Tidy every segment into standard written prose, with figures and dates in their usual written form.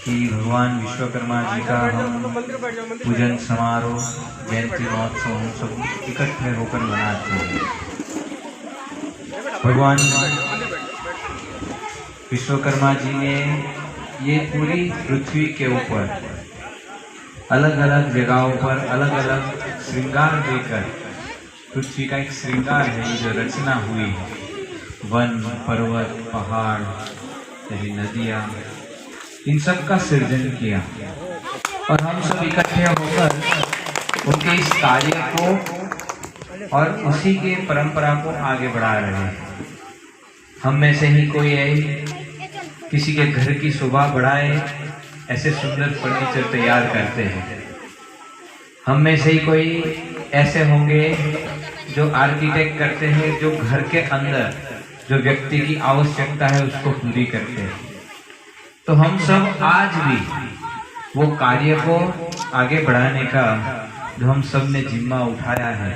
कि भगवान विश्वकर्मा जी का हम पूजन समारोह जयंती महोत्सव हम सब इकट्ठे होकर मनाते हैं। भगवान विश्वकर्मा जी ने ये पूरी पृथ्वी के ऊपर अलग अलग जगहों पर अलग अलग श्रृंगार देकर, पृथ्वी का एक श्रृंगार है ये जो रचना हुई है, वन पर्वत पहाड़ नदियाँ, इन सब का सृजन किया और हम सब इकट्ठे होकर उनके इस कार्य को और उसी के परंपरा को आगे बढ़ा रहे हैं। हम में से ही कोई है किसी के घर की शोभा बढ़ाए ऐसे सुंदर फर्नीचर तैयार करते हैं। हम में से ही कोई ऐसे होंगे जो आर्किटेक्ट करते हैं, जो घर के अंदर जो व्यक्ति की आवश्यकता है उसको पूरी करते हैं। तो हम सब आज भी वो कार्य को आगे बढ़ाने का जो हम सब ने जिम्मा उठाया है,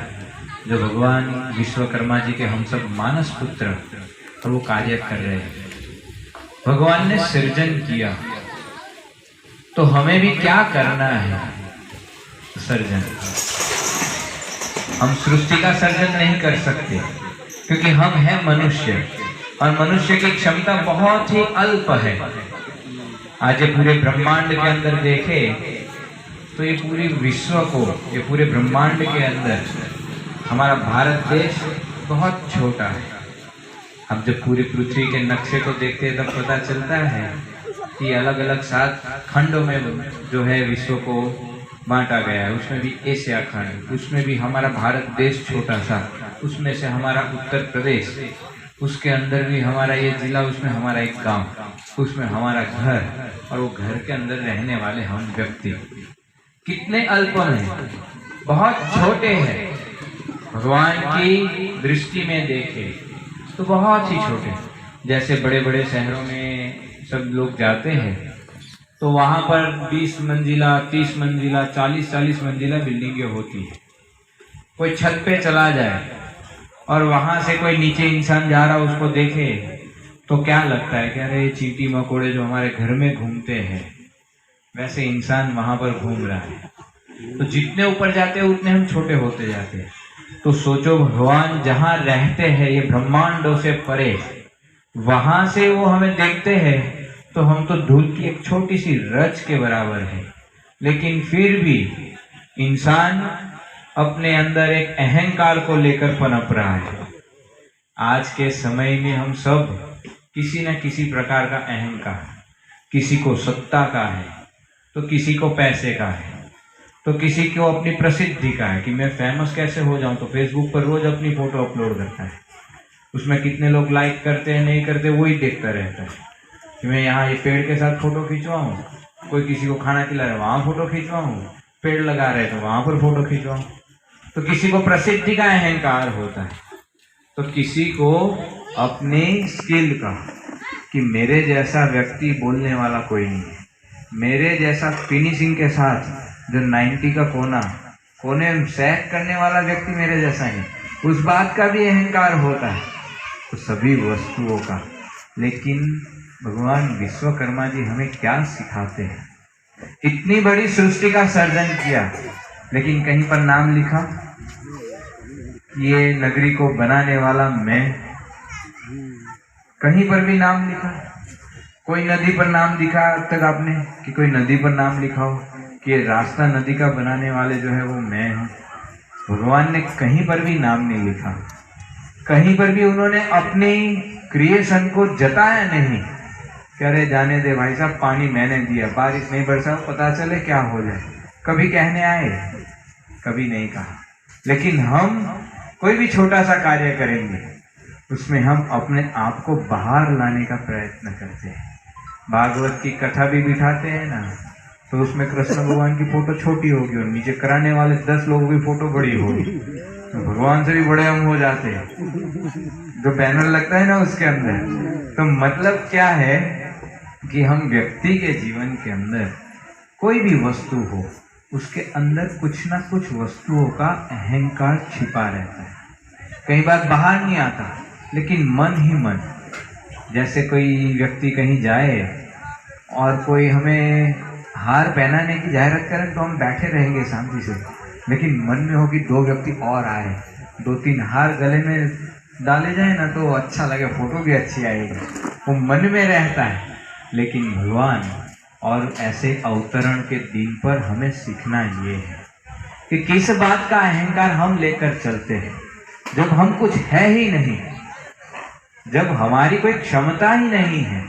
जो भगवान विश्वकर्मा जी के हम सब मानस पुत्र और वो कार्य कर रहे हैं। भगवान ने सृजन किया तो हमें भी क्या करना है? सर्जन। हम सृष्टि का सर्जन नहीं कर सकते क्योंकि हम हैं मनुष्य और मनुष्य की क्षमता बहुत ही अल्प है। आज ये पूरे ब्रह्मांड के अंदर देखें तो ये पूरी विश्व को, ये पूरे ब्रह्मांड के अंदर हमारा भारत देश बहुत छोटा है। अब जब पूरी पृथ्वी के नक्शे को देखते हैं तब पता चलता है कि अलग अलग 7 खंडों में जो है विश्व को बांटा गया है। उसमें भी एशिया खंड, उसमें भी हमारा भारत देश छोटा सा, उसमें से हमारा उत्तर प्रदेश, उसके अंदर भी हमारा ये जिला, उसमें हमारा एक गांव, उसमें हमारा घर, और वो घर के अंदर रहने वाले हम व्यक्ति कितने अल्प हैं, बहुत छोटे हैं। भगवान की दृष्टि में देखें तो बहुत ही छोटे। जैसे बड़े बड़े शहरों में सब लोग जाते हैं तो वहाँ पर 20 मंजिला 30 मंजिला 40 मंजिला बिल्डिंगें होती है। कोई छत पे चला जाए और वहाँ से कोई नीचे इंसान जा रहा उसको देखे तो क्या लगता है कि अरे चींटी मकोड़े जो हमारे घर में घूमते हैं वैसे इंसान वहाँ पर घूम रहा है। तो जितने ऊपर जाते हैं उतने हम छोटे होते जाते हैं। तो सोचो भगवान जहाँ रहते हैं ये ब्रह्मांडों से परे, वहां से वो हमें देखते हैं तो हम तो धूल की एक छोटी सी रच के बराबर है। लेकिन फिर भी इंसान अपने अंदर एक अहंकार को लेकर पनप रहा है। आज के समय में हम सब किसी न किसी प्रकार का अहंकार, किसी को सत्ता का है तो किसी को पैसे का है, तो किसी को अपनी प्रसिद्धि का है कि मैं फेमस कैसे हो जाऊं, तो फेसबुक पर रोज अपनी फोटो अपलोड करता है। उसमें कितने लोग लाइक करते हैं नहीं करते वही देखता रहता है कि मैं यहाँ ये पेड़ के साथ फोटो खिंचवाऊँ, कोई किसी को खाना खिला रहा है वहाँ फोटो खिंचवाऊँ, पेड़ लगा रहे तो वहाँ पर फोटो खिंचवाऊँ। तो किसी को प्रसिद्धि का अहंकार होता है, तो किसी को अपनी स्किल का कि मेरे जैसा व्यक्ति बोलने वाला कोई नहीं है, मेरे जैसा फिनिशिंग के साथ जो 90 का कोने सैक करने वाला व्यक्ति मेरे जैसा है, उस बात का भी अहंकार होता है। तो सभी वस्तुओं का। लेकिन भगवान विश्वकर्मा जी हमें क्या सिखाते हैं? इतनी बड़ी सृष्टि का सर्जन किया लेकिन कहीं पर नाम लिखा ये नगरी को बनाने वाला मैं, कहीं पर भी नाम लिखा? कोई नदी पर नाम लिखा अब तक आपने कि कोई नदी पर नाम लिखा हो कि ये रास्ता नदी का बनाने वाले जो है वो मैं हूँ? भगवान ने कहीं पर भी नाम नहीं लिखा, कहीं पर भी उन्होंने अपनी क्रिएशन को जताया नहीं कि अरे जाने दे भाई साहब, पानी मैंने दिया, बारिश नहीं बरसा, पता चले क्या हो जाए। कभी कहने आए? कभी नहीं कहा। लेकिन हम कोई भी छोटा सा कार्य करेंगे उसमें हम अपने आप को बाहर लाने का प्रयत्न करते हैं। भागवत की कथा भी बिठाते हैं ना, तो उसमें कृष्ण भगवान की फोटो छोटी होगी और नीचे कराने वाले 10 लोगों की फोटो बड़ी होगी, तो भगवान से भी बड़े हम हो जाते हैं जो बैनर लगता है ना उसके अंदर। तो मतलब क्या है कि हम व्यक्ति के जीवन के अंदर कोई भी वस्तु हो उसके अंदर कुछ ना कुछ वस्तुओं का अहंकार छिपा रहता है। कई बार बाहर नहीं आता लेकिन मन ही मन, जैसे कोई व्यक्ति कहीं जाए और कोई हमें हार पहनाने की जाहिरात करें तो हम बैठे रहेंगे शांति से, लेकिन मन में हो कि 2 व्यक्ति और आए, 2-3 हार गले में डाले जाए ना तो अच्छा लगे, फोटो भी अच्छी आएगी, वो मन में रहता है। लेकिन भगवान और ऐसे अवतरण के दिन पर हमें सीखना ये है कि किस बात का अहंकार हम लेकर चलते हैं जब हम कुछ है ही नहीं, जब हमारी कोई क्षमता ही नहीं है।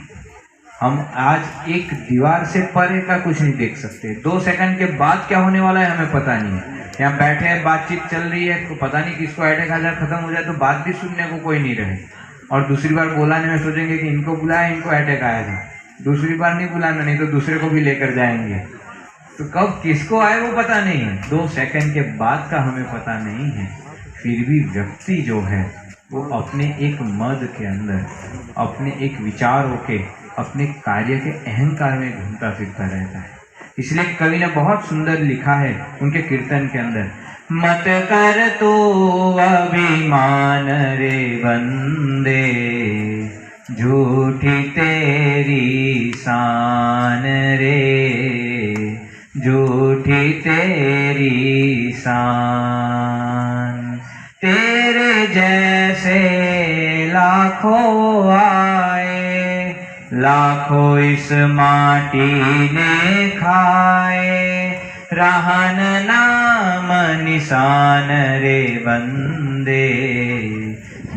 हम आज एक दीवार से परे का कुछ नहीं देख सकते, 2 सेकंड के बाद क्या होने वाला है हमें पता नहीं है। यहाँ बैठे हैं, बातचीत चल रही है, तो पता नहीं किसको अटैक आ जाए, खत्म हो जाए तो बात भी सुनने को कोई नहीं रहे, और दूसरी बार बुलाने में सोचेंगे कि इनको बुलाया, इनको अटैक आया था, दूसरी बार नहीं बुलाना, नहीं तो दूसरे को भी लेकर जाएंगे। तो कब किसको आए वो पता नहीं है, 2 सेकंड के बाद का हमें पता नहीं है। फिर भी व्यक्ति जो है वो अपने एक मद के अंदर, अपने एक विचारों के, अपने कार्य के अहंकार में घूमता फिरता रहता है। इसलिए कवि ने बहुत सुंदर लिखा है उनके कीर्तन के अंदर, मत कर तो अभिमान रे बंदे, झूठी तेरी शान रे, झूठी तेरी शान। तेरे जैसे लाखों आए, लाखों इस माटी ने खाए, रहन नाम निशान रे बंदे,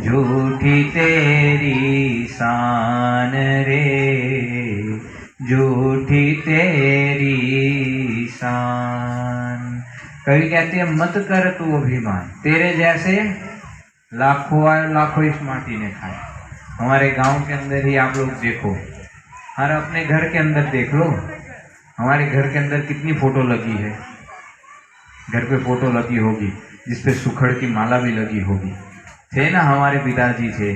झूठी तेरी शान रे, झूठी तेरी शान। कवि कहते हैं मत कर तू अभिमान, तेरे जैसे लाखों आए, लाखों इस माटी ने खाए। हमारे गांव के अंदर ही आप लोग देखो, हर अपने घर के अंदर देख लो, हमारे घर के अंदर कितनी फोटो लगी है, घर पे फोटो लगी होगी जिसपे सुखड़ की माला भी लगी होगी। थे ना, हमारे पिताजी थे,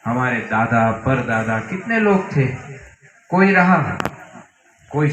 हमारे दादा परदादा, कितने लोग थे, कोई रहा, कोई